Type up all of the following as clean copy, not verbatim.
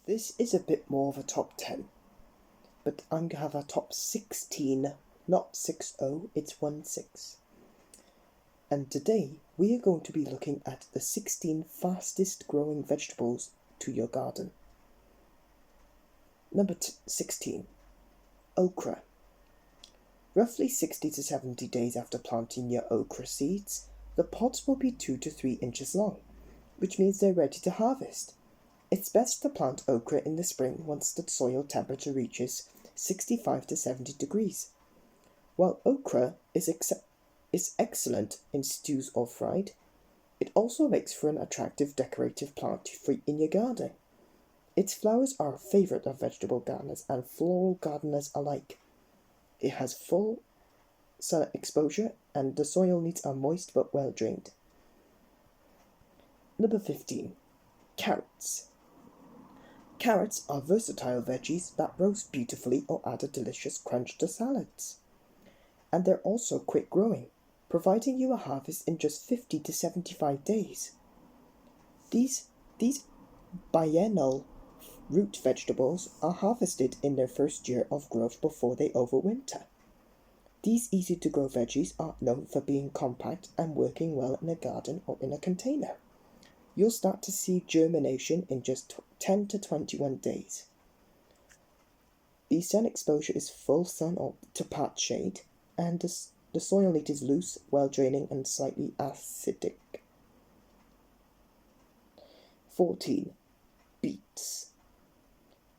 This is a bit more of a top 10, but I'm going to have a top 16, not 60, it's 16. And today we are going to be looking at the 16 fastest growing vegetables to your garden. Number 16, okra. Roughly 60 to 70 days after planting your okra seeds, the pods will be 2 to 3 inches long, which means they're ready to harvest. It's best to plant okra in the spring once the soil temperature reaches 65 to 70 degrees. While okra is excellent in stews or fried, it also makes for an attractive decorative plant in your garden. Its flowers are a favourite of vegetable gardeners and floral gardeners alike. It has full sun exposure and the soil needs are moist but well drained. Number 15. Carrots. Carrots are versatile veggies that roast beautifully or add a delicious crunch to salads. And they're also quick growing, providing you a harvest in just 50 to 75 days. These biennial root vegetables are harvested in their first year of growth before they overwinter. These easy-to-grow veggies are known for being compact and working well in a garden or in a container. You'll start to see germination in just 10 to 21 days. The sun exposure is full sun or to part shade, and the soil need is loose, well-draining and slightly acidic. 14. Beets.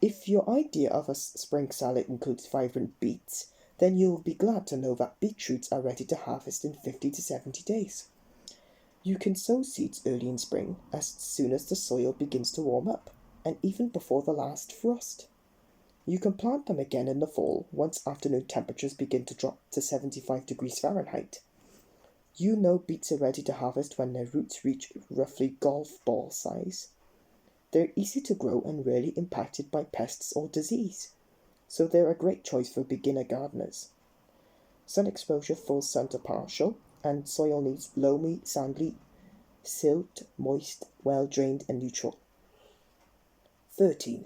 If your idea of a spring salad includes vibrant beets, then you will be glad to know that beetroots are ready to harvest in 50 to 70 days. You can sow seeds early in spring as soon as the soil begins to warm up, and even before the last frost. You can plant them again in the fall once afternoon temperatures begin to drop to 75 degrees Fahrenheit. You know beets are ready to harvest when their roots reach roughly golf ball size. They're easy to grow and rarely impacted by pests or disease, so they're a great choice for beginner gardeners. Sun exposure full sun to partial, and soil needs loamy, sandy, silt, moist, well-drained and neutral. 13.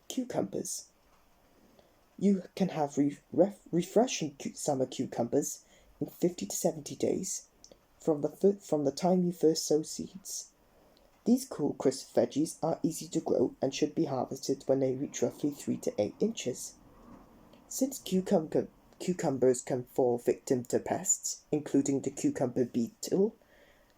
Cucumbers. You can have refreshing summer cucumbers in 50 to 70 days from the time you first sow seeds. These cool, crisp veggies are easy to grow and should be harvested when they reach roughly 3 to 8 inches. Since cucumbers can fall victim to pests, including the cucumber beetle,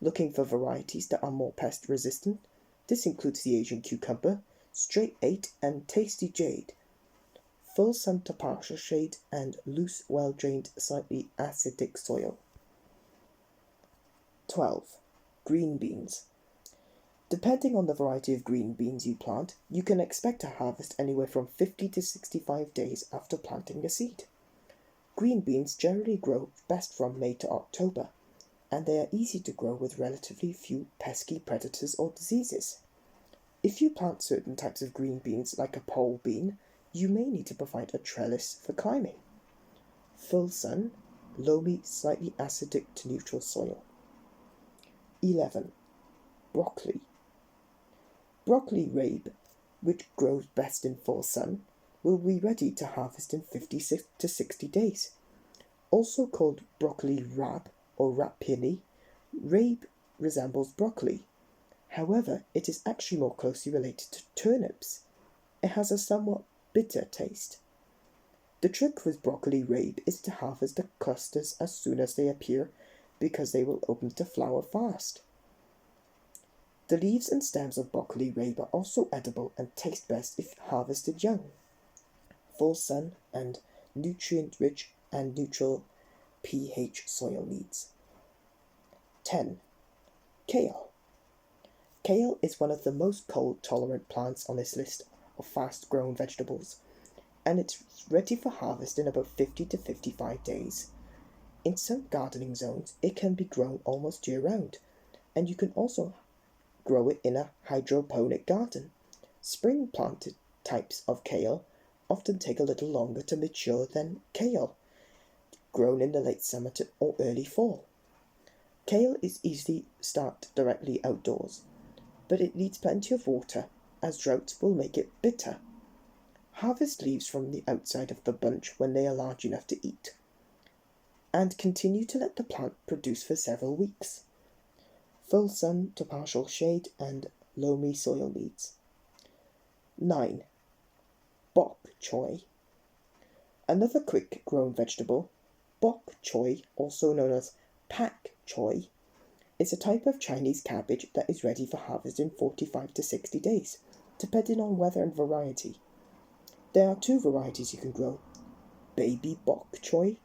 looking for varieties that are more pest resistant, this includes the Asian cucumber, straight 8 and tasty jade. Full sun to partial shade and loose, well-drained, slightly acidic soil. 12. Green beans. Depending on the variety of green beans you plant, you can expect a harvest anywhere from 50 to 65 days after planting a seed. Green beans generally grow best from May to October, and they are easy to grow with relatively few pesky predators or diseases. If you plant certain types of green beans like a pole bean, you may need to provide a trellis for climbing. Full sun, loamy, slightly acidic to neutral soil. 11. Broccoli. Broccoli rabe, which grows best in full sun, will be ready to harvest in 50 to 60 days. Also called broccoli rab or rapini, rabe resembles broccoli. However, it is actually more closely related to turnips. It has a somewhat bitter taste. The trick with broccoli rabe is to harvest the clusters as soon as they appear because they will open to flower fast. The leaves and stems of broccoli rabe are also edible and taste best if harvested young. Full sun and nutrient-rich and neutral pH soil needs. 10. Kale. Kale is one of the most cold-tolerant plants on this list of fast-grown vegetables, and it's ready for harvest in about 50 to 55 days. In some gardening zones, it can be grown almost year-round, and you can also grow it in a hydroponic garden. Spring-planted types of kale often take a little longer to mature than kale, grown in the late summer or early fall. Kale is easily started directly outdoors, but it needs plenty of water, as drought will make it bitter. Harvest leaves from the outside of the bunch when they are large enough to eat, and continue to let the plant produce for several weeks. Full sun to partial shade and loamy soil needs. 9. Bok choy. Another quick grown vegetable, bok choy, also known as pak choy, is a type of Chinese cabbage that is ready for harvest in 45 to 60 days, depending on weather and variety. There are 2 varieties you can grow: baby bok choy,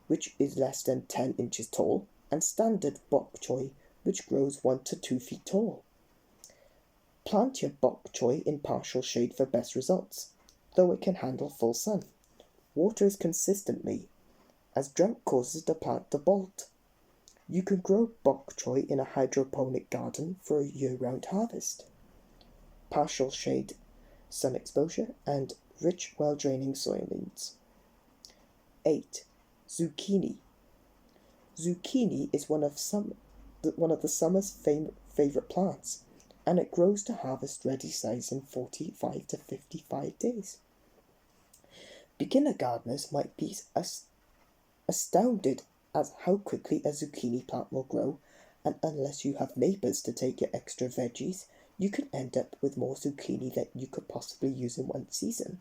which is less than 10 inches tall, and standard bok choy, which grows 1 to 2 feet tall. Plant your bok choy in partial shade for best results, though it can handle full sun. Water is consistently, as drought causes the plant to bolt. You can grow bok choy in a hydroponic garden for a year-round harvest. Partial shade, sun exposure, and rich, well-draining soil needs. 8. Zucchini. Zucchini is one of the summer's favourite plants, and it grows to harvest ready size in 45 to 55 days. Beginner gardeners might be astounded at how quickly a zucchini plant will grow, and unless you have neighbours to take your extra veggies, you could end up with more zucchini than you could possibly use in one season.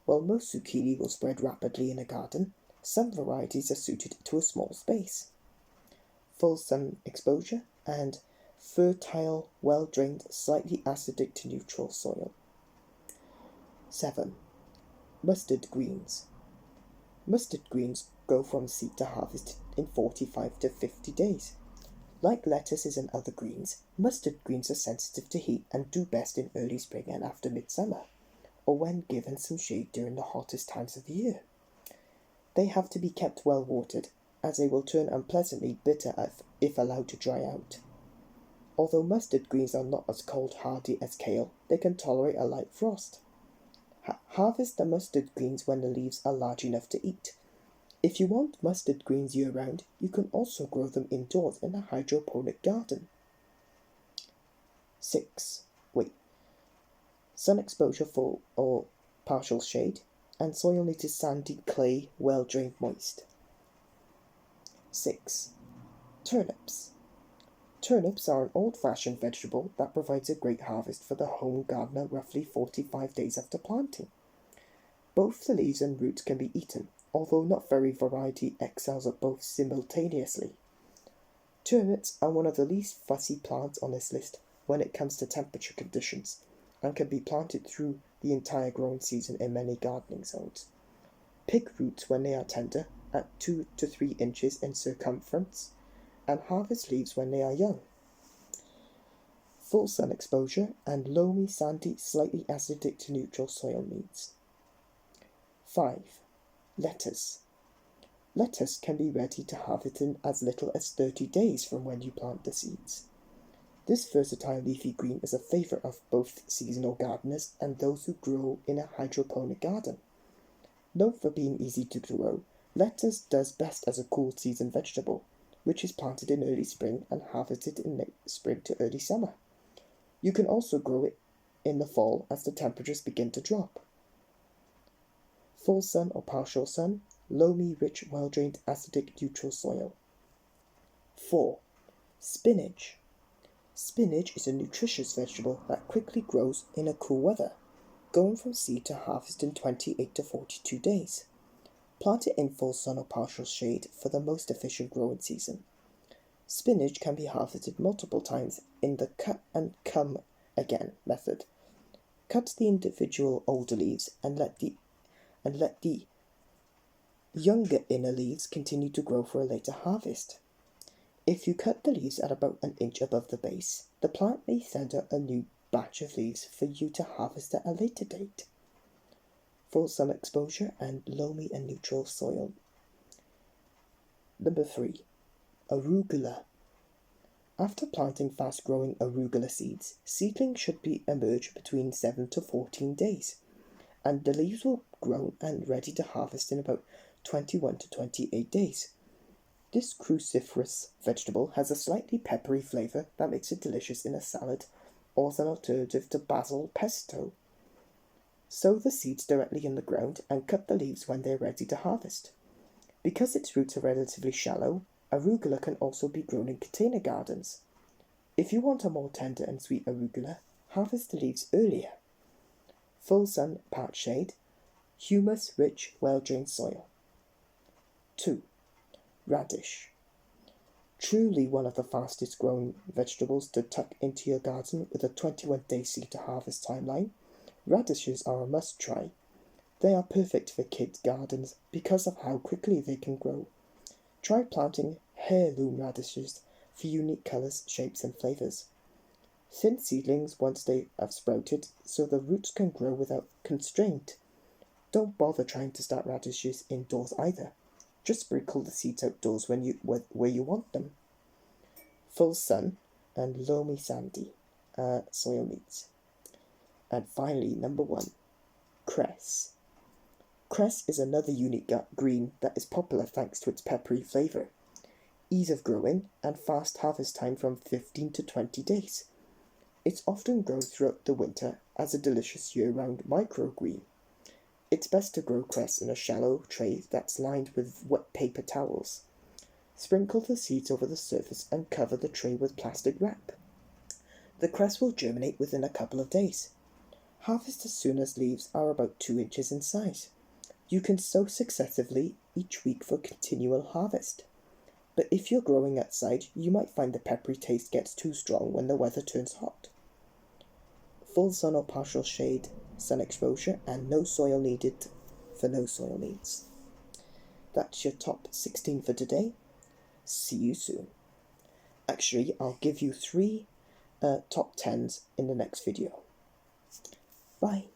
While most zucchini will spread rapidly in a garden, some varieties are suited to a small space. Full sun exposure and fertile, well-drained, slightly acidic to neutral soil. 7. Mustard greens. Mustard greens go from seed to harvest in 45 to 50 days. Like lettuces and other greens, mustard greens are sensitive to heat and do best in early spring and after midsummer, or when given some shade during the hottest times of the year. They have to be kept well watered, as they will turn unpleasantly bitter if allowed to dry out. Although mustard greens are not as cold hardy as kale, they can tolerate a light frost. Harvest the mustard greens when the leaves are large enough to eat. If you want mustard greens year-round, you can also grow them indoors in a hydroponic garden. 6. Sun exposure full or partial shade, and soil needs is sandy, clay, well-drained, moist. 6. Turnips. Turnips are an old-fashioned vegetable that provides a great harvest for the home gardener roughly 45 days after planting. Both the leaves and roots can be eaten, although not every variety excels at both simultaneously. Turnips are one of the least fussy plants on this list when it comes to temperature conditions, and can be planted through the entire growing season in many gardening zones. Pick roots when they are tender, at 2 to 3 inches in circumference, and harvest leaves when they are young. Full sun exposure and loamy, sandy, slightly acidic to neutral soil needs. 5. Lettuce. Lettuce can be ready to harvest in as little as 30 days from when you plant the seeds. This versatile leafy green is a favourite of both seasonal gardeners and those who grow in a hydroponic garden. Known for being easy to grow, lettuce does best as a cool season vegetable, which is planted in early spring and harvested in late spring to early summer. You can also grow it in the fall as the temperatures begin to drop. Full sun or partial sun, loamy, rich, well-drained, acidic, neutral soil. 4. Spinach. Spinach is a nutritious vegetable that quickly grows in a cool weather, going from seed to harvest in 28 to 42 days. Plant it in full sun or partial shade for the most efficient growing season. Spinach can be harvested multiple times in the cut and come again method. Cut the individual older leaves and let the younger inner leaves continue to grow for a later harvest. If you cut the leaves at about an inch above the base, the plant may send out a new batch of leaves for you to harvest at a later date. Full sun exposure and loamy and neutral soil. 3. Arugula. After planting fast-growing arugula seeds, seedlings should emerge between 7 to 14 days, and the leaves will grow and ready to harvest in about 21 to 28 days. This cruciferous vegetable has a slightly peppery flavour that makes it delicious in a salad or as an alternative to basil pesto. Sow the seeds directly in the ground and cut the leaves when they're ready to harvest. Because its roots are relatively shallow, arugula can also be grown in container gardens. If you want a more tender and sweet arugula, harvest the leaves earlier. Full sun, part shade, humus-rich, well-drained soil. 2. Radish. Truly one of the fastest growing vegetables to tuck into your garden with a 21-day seed to harvest timeline, radishes are a must-try. They are perfect for kids' gardens because of how quickly they can grow. Try planting heirloom radishes for unique colours, shapes and flavours. Thin seedlings once they have sprouted so the roots can grow without constraint. Don't bother trying to start radishes indoors either. Just sprinkle the seeds outdoors where you want them. Full sun and loamy sandy soil needs. And finally, number 1, cress. Cress is another unique green that is popular thanks to its peppery flavour, ease of growing, and fast harvest time from 15 to 20 days. It's often grown throughout the winter as a delicious year-round microgreen. It's best to grow cress in a shallow tray that's lined with wet paper towels. Sprinkle the seeds over the surface and cover the tray with plastic wrap. The cress will germinate within a couple of days. Harvest as soon as leaves are about 2 inches in size. You can sow successively each week for continual harvest. But if you're growing outside, you might find the peppery taste gets too strong when the weather turns hot. Full sun or partial shade, sun exposure, and no soil needed for no soil needs. That's your top 16 for today. See you soon. Actually, I'll give you 3 top 10s in the next video. Bye.